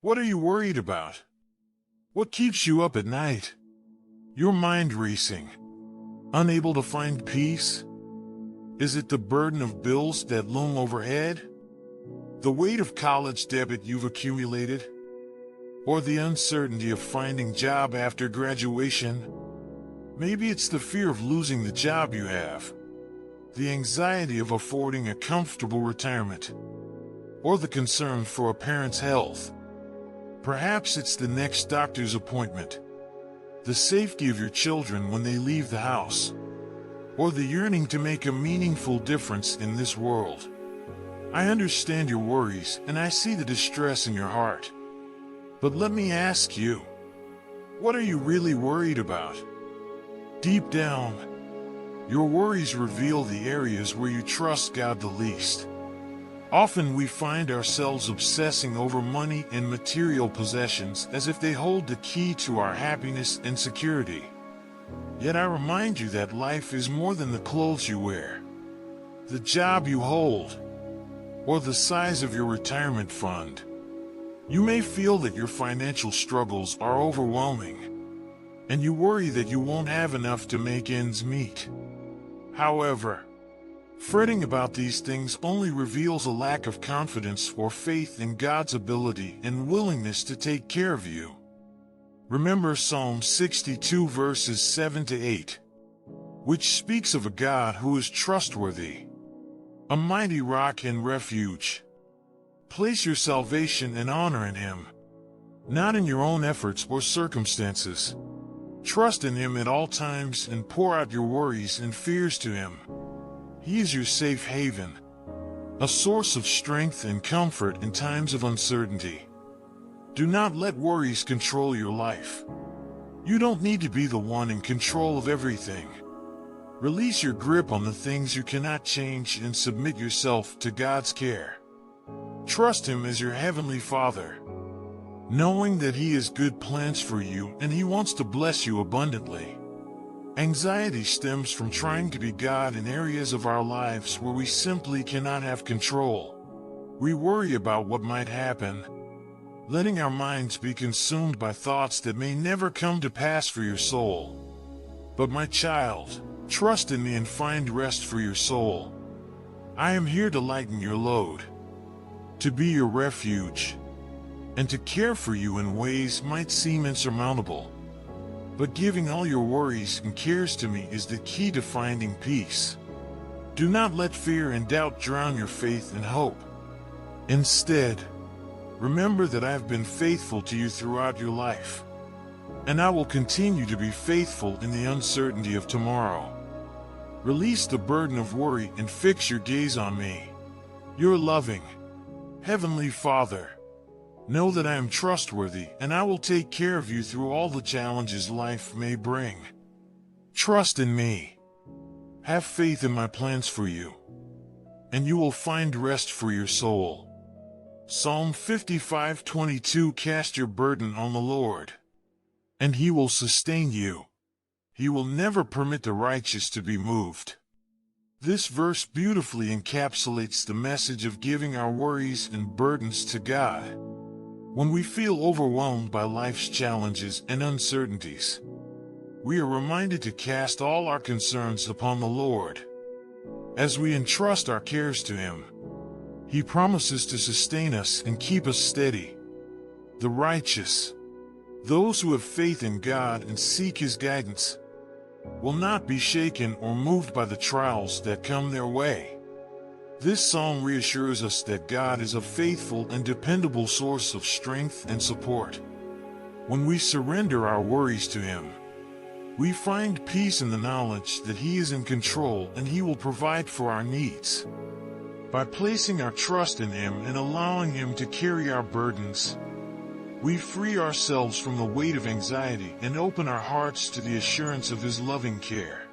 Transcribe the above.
What are you worried about? What keeps you up at night? Your mind racing, unable to find peace? Is it the burden of bills that loom overhead? The weight of college debt you've accumulated? Or the uncertainty of finding a job after graduation? Maybe it's the fear of losing the job you have, the anxiety of affording a comfortable retirement, or the concern for a parent's health. Perhaps it's the next doctor's appointment, the safety of your children when they leave the house, or the yearning to make a meaningful difference in this world. I understand your worries and I see the distress in your heart. But let me ask you, what are you really worried about? Deep down, your worries reveal the areas where you trust God the least. Often we find ourselves obsessing over money and material possessions as if they hold the key to our happiness and security. Yet I remind you that life is more than the clothes you wear, the job you hold, or the size of your retirement fund. You may feel that your financial struggles are overwhelming, and you worry that you won't have enough to make ends meet. However, fretting about these things only reveals a lack of confidence or faith in God's ability and willingness to take care of you. Remember Psalm 62 verses 7 to 8, which speaks of a God who is trustworthy, a mighty rock and refuge. Place your salvation and honor in Him, not in your own efforts or circumstances. Trust in Him at all times and pour out your worries and fears to Him. He is your safe haven, a source of strength and comfort in times of uncertainty. Do not let worries control your life. You don't need to be the one in control of everything. Release your grip on the things you cannot change and submit yourself to God's care. Trust Him as your Heavenly Father, knowing that He has good plans for you and He wants to bless you abundantly. Anxiety stems from trying to be God in areas of our lives where we simply cannot have control. We worry about what might happen, letting our minds be consumed by thoughts that may never come to pass for your soul. But my child, trust in me and find rest for your soul. I am here to lighten your load, to be your refuge, and to care for you in ways might seem insurmountable. But giving all your worries and cares to me is the key to finding peace. Do not let fear and doubt drown your faith and hope. Instead, remember that I have been faithful to you throughout your life, and I will continue to be faithful in the uncertainty of tomorrow. Release the burden of worry and fix your gaze on me, your loving Heavenly Father. Know that I am trustworthy and I will take care of you through all the challenges life may bring. Trust in me. Have faith in my plans for you, and you will find rest for your soul. Psalm 55:22. Cast your burden on the Lord, and He will sustain you. He will never permit the righteous to be moved. This verse beautifully encapsulates the message of giving our worries and burdens to God. When we feel overwhelmed by life's challenges and uncertainties, we are reminded to cast all our concerns upon the Lord. As we entrust our cares to Him, He promises to sustain us and keep us steady. The righteous, those who have faith in God and seek His guidance, will not be shaken or moved by the trials that come their way. This psalm reassures us that God is a faithful and dependable source of strength and support. When we surrender our worries to Him, we find peace in the knowledge that He is in control and He will provide for our needs. By placing our trust in Him and allowing Him to carry our burdens, we free ourselves from the weight of anxiety and open our hearts to the assurance of His loving care.